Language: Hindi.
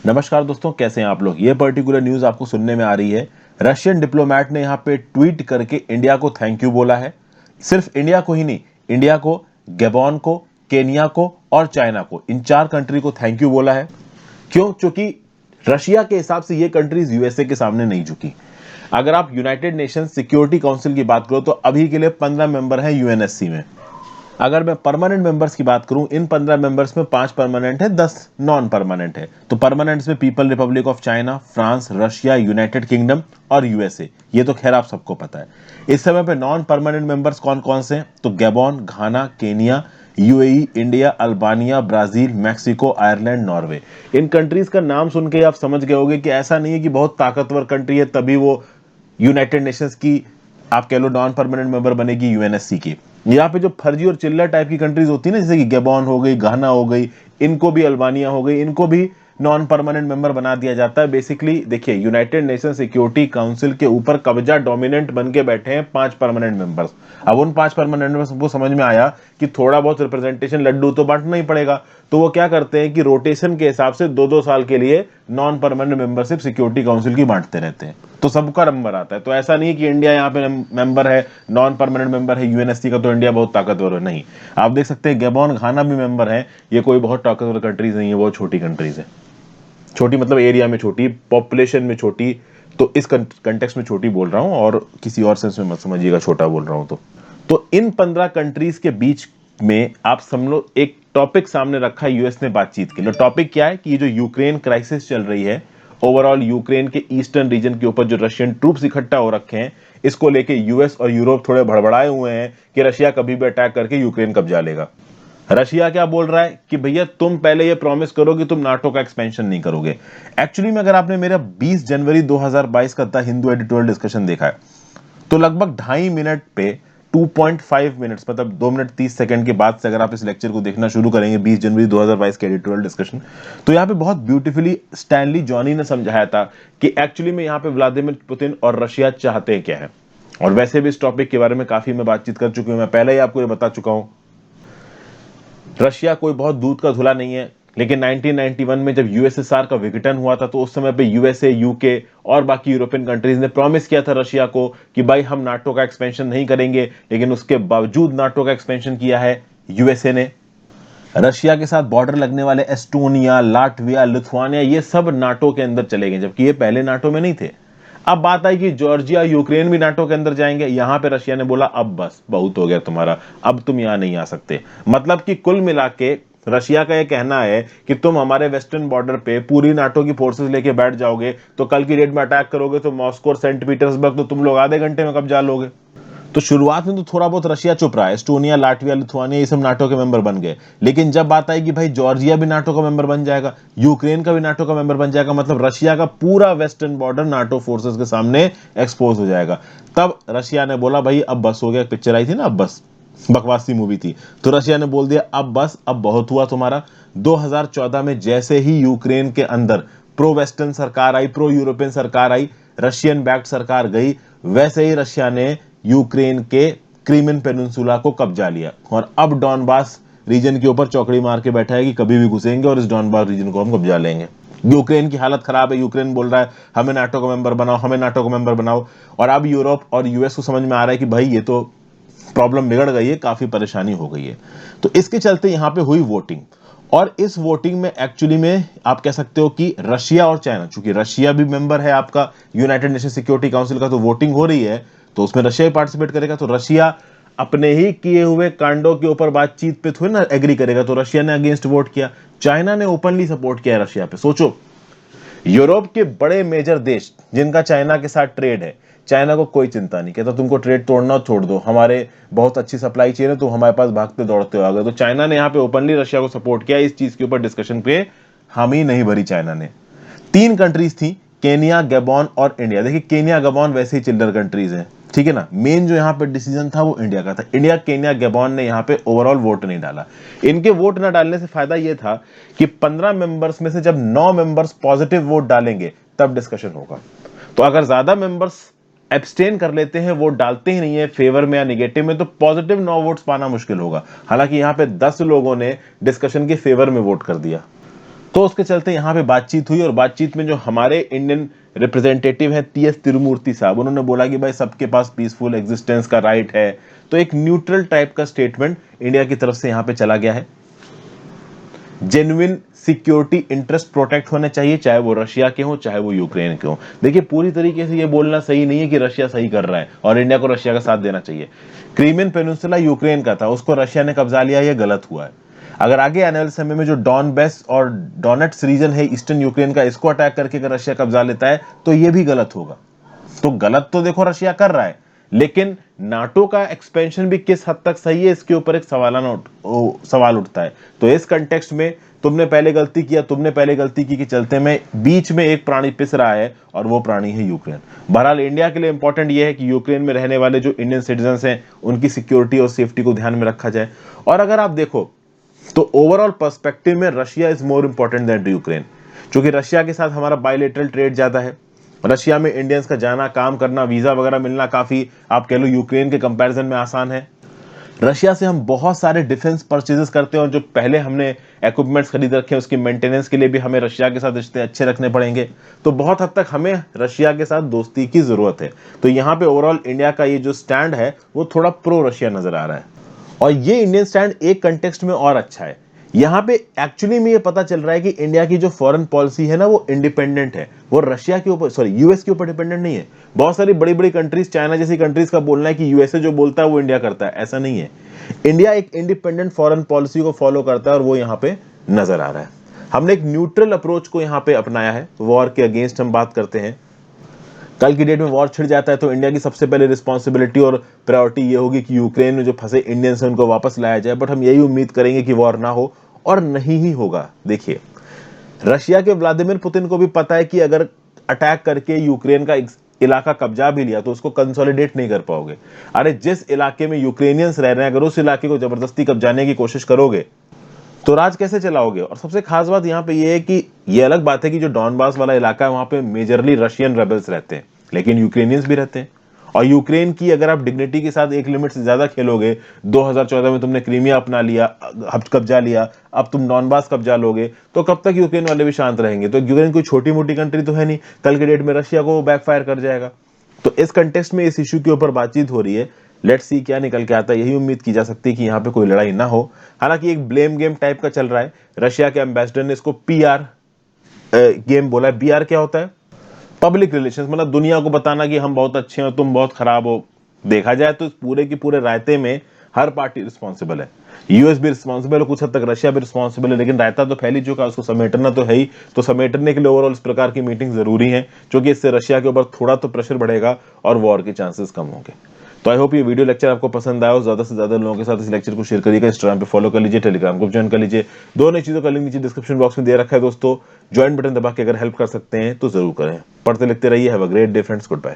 नमस्कार दोस्तों, कैसे हैं आप लोग। ये पर्टिकुलर न्यूज आपको सुनने में आ रही है। रशियन डिप्लोमेट ने यहाँ पे ट्वीट करके इंडिया को थैंक यू बोला है। सिर्फ इंडिया को ही नहीं, इंडिया को, गैबोन को, केनिया को और चाइना को, इन 4 कंट्री को थैंक यू बोला है। क्यों? क्योंकि रशिया के हिसाब से ये कंट्रीज यूएसए के सामने नहीं झुकी। अगर आप यूनाइटेड नेशंस सिक्योरिटी काउंसिल की बात करो तो अभी के लिए 15 मेंबर हैं यूएनएससी में। अगर मैं परमानेंट मेंबर्स की बात करूं, इन 15 मेंबर्स में 5 परमानेंट है, 10 नॉन परमानेंट है। तो परमानेंट्स में people Republic of China, France, Russia, United kingdom और यूएसए। ये तो खैर आप सबको पता है। इस समय पे नॉन परमानेंट मेंबर्स कौन कौन से हैं? तो Gabon, Ghana, Kenya, UAE, India, Albania, Brazil, Mexico, Ireland, Norway. इन कंट्रीज का नाम सुन के आप समझ गए होंगे कि ऐसा नहीं है कि बहुत ताकतवर कंट्री है तभी वो यूनाइटेड नेशंस की, आप कह लो, नॉन परमानेंट मेंबर बनेगी यूएनएससी की। यहाँ पे जो फर्जी और चिल्लर टाइप की कंट्रीज होती है ना, जैसे कि गैबोन हो गई, घाना हो गई, इनको भी, अल्बानिया हो गई, इनको भी नॉन परमानेंट मेंबर बना दिया जाता है। बेसिकली देखिए, यूनाइटेड नेशन सिक्योरिटी काउंसिल के ऊपर कब्जा डोमिनेंट बन के बैठे हैं 5 परमानेंट मेंबर्स। अब उन 5 परमानेंट मेंबर्स को समझ में आया कि थोड़ा बहुत रिप्रेजेंटेशन, लड्डू तो बांटना ही पड़ेगा। तो वो क्या करते हैं कि रोटेशन के हिसाब से 2-2 साल के लिए non permanent membership security council की बांटते रहते हैं। तो सबका नंबर आता है। तो ऐसा नहीं कि इंडिया यहाँ पे मेंबर है, नॉन परमानेंट मेंबर है यूएनएससी का, तो इंडिया बहुत ताकतवर है। नहीं, आप देख सकते हैं गैबोन, घाना भी मेंबर है। ये कोई बहुत ताकतवर कंट्रीज नहीं है, बहुत छोटी कंट्रीज है। छोटी मतलब एरिया में छोटी, पॉपुलेशन में छोटी। तो इस कंटेक्स्ट में छोटी बोल रहा हूं, और किसी और सेंस में मत समझिएगा छोटा बोल रहा हूं। तो इन 15 कंट्रीज के बीच में आप समझो एक टॉपिक सामने रखा है यूएस ने बातचीत के लिए। टॉपिक क्या है कि ये जो यूक्रेन क्राइसिस चल रही है, ओवरऑल यूक्रेन के ईस्टर्न रीजन के ऊपर जो रशियन ट्रूप्स इकट्ठा हो रखे हैं, इसको लेके यूएस और यूरोप थोड़े भड़बड़ाए हुए हैं कि रशिया कभी भी अटैक करके यूक्रेन कब्जा लेगा। रशिया क्या बोल रहा है कि भैया तुम पहले ये प्रॉमिस करो कि तुम नाटो का एक्सपेंशन नहीं करोगे। एक्चुअली में अगर आपने मेरा 20 जनवरी 2022 का द हिंदू एडिटोरियल डिस्कशन देखा है, तो लगभग 2.5 मिनट पे 2.5 मिनट्स, मतलब 2 मिनट 30 सेकंड के बाद से अगर आप इस लेक्चर को देखना शुरू करेंगे 20 जनवरी 2022 के एडिटोरियल डिस्कशन, तो यहाँ पे बहुत ब्यूटीफुली स्टैनली जॉनी ने समझाया था कि एक्चुअली में यहाँ पे व्लादिमीर पुतिन और रशिया चाहते क्या है। और वैसे भी इस टॉपिक के बारे में काफी मैं बातचीत कर चुकी हूं, मैं पहले ही आपको ये बता चुका हूं। रशिया कोई बहुत दूध का धुला नहीं है, लेकिन 1991 में जब यूएसएसआर का विघटन हुआ था, तो उस समय पे यूएसए, यूके और बाकी यूरोपियन कंट्रीज ने प्रॉमिस किया था रशिया को कि भाई हम नाटो का एक्सपेंशन नहीं करेंगे, लेकिन उसके बावजूद नाटो का एक्सपेंशन किया है यूएसए ने। रशिया के साथ बॉर्डर लगने वाले एस्टोनिया, लाटविया, लिथुआनिया, ये सब नाटो के अंदर चले गए, जबकि ये पहले नाटो में नहीं थे। अब बात आई कि जॉर्जिया, यूक्रेन भी नाटो के अंदर जाएंगे। यहां पे रशिया ने बोला अब बस बहुत हो गया तुम्हारा, अब तुम यहां नहीं आ सकते। मतलब कि कुल मिला के रशिया का यह कहना है कि तुम हमारे वेस्टर्न बॉर्डर पे पूरी नाटो की फोर्सेस लेके बैठ जाओगे, तो कल की डेट में अटैक करोगे तो मॉस्को और सेंट पीटर्सबर्ग तो तुम लोग आधे घंटे में कब्जा लोगे। तो शुरुआत में तो थोड़ा बहुत रशिया चुप रहा है, एस्टोनिया, लाटविया, लिथुआनिया ये सब नाटो के मेंबर बन गए। लेकिन जब बात आई कि भाई जॉर्जिया भी नाटो का मेंबर बन जाएगा, यूक्रेन का भी नाटो का मेंबर बन जाएगा, मतलब रशिया का पूरा वेस्टर्न बॉर्डर नाटो फोर्सेस के सामने एक्सपोज हो जाएगा, तब रशिया ने बोला भाई अब बस हो गया। पिक्चर आई थी ना अब बस, बकवास सी मूवी थी, तो रशिया ने बोल दिया अब बस, अब बहुत हुआ तुम्हारा। 2014 में जैसे ही यूक्रेन के अंदर प्रो वेस्टर्न सरकार आई, प्रो यूरोपियन सरकार आई, रशियन बैक्ड सरकार गई, वैसे ही रशिया ने यूक्रेन के क्रीमियन पेनिनसुला को कब्जा लिया, और अब डॉनबास रीजन के ऊपर चौकड़ी मार के बैठा है कि कभी भी घुसेंगे और इस डॉनबास रीजन को हम कब्जा लेंगे। यूक्रेन की हालत खराब है, यूक्रेन बोल रहा है हमें नाटो का मेंबर बनाओ, हमें नाटो का मेंबर बनाओ। और अब यूरोप और यूएस को समझ में आ रहा है कि भाई ये तो प्रॉब्लम बिगड़ गई है, काफी परेशानी हो गई है। तो इसके चलते यहां पे हुई वोटिंग, और इस वोटिंग में एक्चुअली में आप कह सकते हो कि रशिया और चाइना, चूंकि रशिया भी मेंबर है आपका यूनाइटेड नेशन सिक्योरिटी काउंसिल का, तो वोटिंग हो रही है, तो उसमें रशिया पार्टिसिपेट करेगा। तो रशिया अपने ही किए हुए कांडों के ऊपर बातचीत पे थोड़ी ना एग्री करेगा, तो रशिया ने अगेंस्ट वोट किया। चाइना ने ओपनली सपोर्ट किया रशिया पे। सोचो, यूरोप के बड़े मेजर देश जिनका चाइना के साथ ट्रेड है, चाइना को कोई चिंता नहीं, कहता तुमको ट्रेड तोड़ना छोड़ दो, हमारे बहुत अच्छी सप्लाई चेन है, तुम हमारे पास भागते दौड़ते हो आ गए। तो चाइना ने यहाँ पे ओपनली रशिया को सपोर्ट किया। इस चीज के ऊपर डिस्कशन पे हामी नहीं भरी चाइना ने। 3 कंट्रीज थी, केनिया, गैबोन और इंडिया। देखिए केनिया, गैबोन वैसे ही चिल्लर कंट्रीज हैं, ठीक है ना। मेन जो यहाँ पे डिसीजन था वो इंडिया का था। इंडिया, केनिया, गैबोन ने यहाँ पे ओवरऑल वोट नहीं डाला। इनके वोट न डालने से फायदा ये था कि 15 मेंबर्स में से जब 9 मेंबर्स पॉजिटिव वोट डालेंगे तब डिस्कशन होगा। तो अगर ज्यादा मेंबर्स एब्सटेन कर लेते हैं, वोट डालते ही नहीं है फेवर में या निगेटिव में, तो पॉजिटिव 9 वोट्स पाना मुश्किल होगा। हालांकि यहाँ पे 10 लोगों ने डिस्कशन के फेवर में वोट कर दिया। तो उसके चलते यहाँ पे बातचीत हुई और बातचीत में जो हमारे इंडियन रिप्रेजेंटेटिव हैं टीएस तिरुमूर्ति साहब, उन्होंने बोला कि भाई सबके पास पीसफुल एग्जिस्टेंस का राइट है। तो एक न्यूट्रल टाइप का स्टेटमेंट इंडिया की तरफ से यहाँ पे चला गया है। जेन्युइन सिक्योरिटी इंटरेस्ट प्रोटेक्ट होने चाहिए, चाहे वो रशिया के हो चाहे वो यूक्रेन के हो। देखिए पूरी तरीके से ये बोलना सही नहीं है कि रशिया सही कर रहा है और इंडिया को रशिया का साथ देना चाहिए। क्रीमियन पेनिनसुला यूक्रेन का था, उसको रशिया ने कब्जा लिया, ये गलत हुआ है। अगर आगे आने वाले समय में जो डॉनबेस और डोनेट्स रीजन है ईस्टर्न यूक्रेन का, इसको अटैक करके अगर रशिया कब्जा लेता है तो ये भी गलत होगा। तो गलत तो देखो रशिया कर रहा है, लेकिन नाटो का एक्सपेंशन भी किस हद तक सही है, इसके ऊपर एक सवाल उठता है। तो इस कंटेक्स्ट में तुमने पहले गलती की के चलते में बीच में एक प्राणी पिस रहा है और वो प्राणी है यूक्रेन। बहरहाल इंडिया के लिए इंपॉर्टेंट ये है कि यूक्रेन में रहने वाले जो इंडियन सिटीजन हैं उनकी सिक्योरिटी और सेफ्टी को ध्यान में रखा जाए। और अगर आप देखो तो ओवरऑल पर्सपेक्टिव में Russia is more important than Ukraine, क्योंकि रशिया के साथ हमारा बायलेटरल ट्रेड ज्यादा है। रशिया में इंडियंस का जाना, काम करना, वीजा वगैरह मिलना काफी आप कह लो यूक्रेन के कंपैरिजन में आसान है। रशिया से हम बहुत सारे डिफेंस परचेजेस करते हैं और जो पहले हमने इक्विपमेंट्स खरीद रखे हैं उसकी मेंटेनेंस के लिए भी हमें रशिया के साथ रिश्ते अच्छे रखने पड़ेंगे। तो बहुत हद तक हमें रशिया के साथ दोस्ती की जरूरत है। तो यहाँ पे ओवरऑल इंडिया का ये जो स्टैंड है वो थोड़ा प्रो रशिया नजर आ रहा है और ये इंडियन स्टैंड एक कंटेक्स्ट में और अच्छा है। यहाँ पे एक्चुअली में ये पता चल रहा है कि इंडिया की जो फॉरेन पॉलिसी है ना वो इंडिपेंडेंट है, वो रशिया के ऊपर यूएस के ऊपर डिपेंडेंट नहीं है। बहुत सारी बड़ी बड़ी कंट्रीज, चाइना जैसी कंट्रीज का बोलना है कि यूएसए जो बोलता है वो इंडिया करता है, ऐसा नहीं है। इंडिया एक इंडिपेंडेंट फॉरेन पॉलिसी को फॉलो करता है और वो यहाँ पे नजर आ रहा है। हमने एक न्यूट्रल अप्रोच को यहाँ पे अपनाया है। वॉर के अगेंस्ट हम बात करते हैं। कल की डेट में वॉर छिड़ जाता है तो इंडिया की सबसे पहले रिस्पॉन्सिबिलिटी और प्रायोरिटी ये होगी कि यूक्रेन में जो फंसे इंडियंस हैं उनको वापस लाया जाए। बट हम यही उम्मीद करेंगे कि वॉर ना हो और नहीं ही होगा। देखिए रशिया के व्लादिमीर पुतिन को भी पता है कि अगर अटैक करके यूक्रेन का इलाका कब्जा भी लिया तो उसको कंसोलिडेट नहीं कर पाओगे। अरे जिस इलाके में यूक्रेनियंस रह रहे हैं अगर उस इलाके को जबरदस्ती कब्जाने की कोशिश करोगे तो राज कैसे चलाओगे। और सबसे खास बात यहाँ पे ये है कि ये अलग बात है कि जो डॉनबास वाला इलाका है वहां पे मेजरली रशियन रेबल्स रहते हैं, लेकिन यूक्रेनियंस भी रहते हैं। और यूक्रेन की अगर आप डिग्निटी के साथ एक लिमिट से ज्यादा खेलोगे, 2014 में तुमने क्रीमिया अपना लिया, कब्जा लिया, अब तुम डॉनबास कब्जा लोगे, तो कब तक यूक्रेन वाले भी शांत रहेंगे। तो यूक्रेन कोई छोटी मोटी कंट्री तो है नहीं, कल के डेट में रशिया को बैकफायर कर जाएगा। तो इस कंटेक्स्ट में इस इश्यू के ऊपर बातचीत हो रही है। लेट्स सी क्या निकल के आता है। यही उम्मीद की जा सकती है कि यहाँ पे कोई लड़ाई ना हो। हालांकि एक ब्लेम गेम टाइप का चल रहा है। रशिया के एम्बेसडर ने इसको पीआर गेम बोला है। पीआर क्या होता है? पब्लिक रिलेशंस, मतलब दुनिया को बताना कि हम बहुत अच्छे हैं तुम बहुत खराब हो। देखा जाए तो इस पूरे की पूरे रायते में हर पार्टी रिस्पॉन्सिबल है। यूएस भी रिस्पॉन्सिबल है, कुछ हद तक रशिया भी रिस्पॉन्सिबल है, लेकिन रायता तो फैल ही चुका है, उसको समेटना तो है ही। तो समेटने के लिए ओवरऑल इस प्रकार की मीटिंग जरूरी है, क्योंकि इससे रशिया के ऊपर थोड़ा तो प्रेशर बढ़ेगा और वॉर के चांसेस कम होंगे। तो आई होप ये वीडियो लेक्चर आपको पसंद आया हो। ज्यादा से ज्यादा लोगों के साथ इस लेक्चर को शेयर करिएगा। इंस्टाग्राम पे फॉलो कर लीजिए, टेलीग्राम ग्रुप ज्वाइन कर लीजिए। दोनों चीजों का लिंक नीचे डिस्क्रिप्शन बॉक्स में दे रखा है दोस्तों। ज्वाइन बटन दबा के अगर हेल्प कर सकते हैं तो जरूर करें। पढ़ते लिखते रहिए। Have a great day friends. Good bye.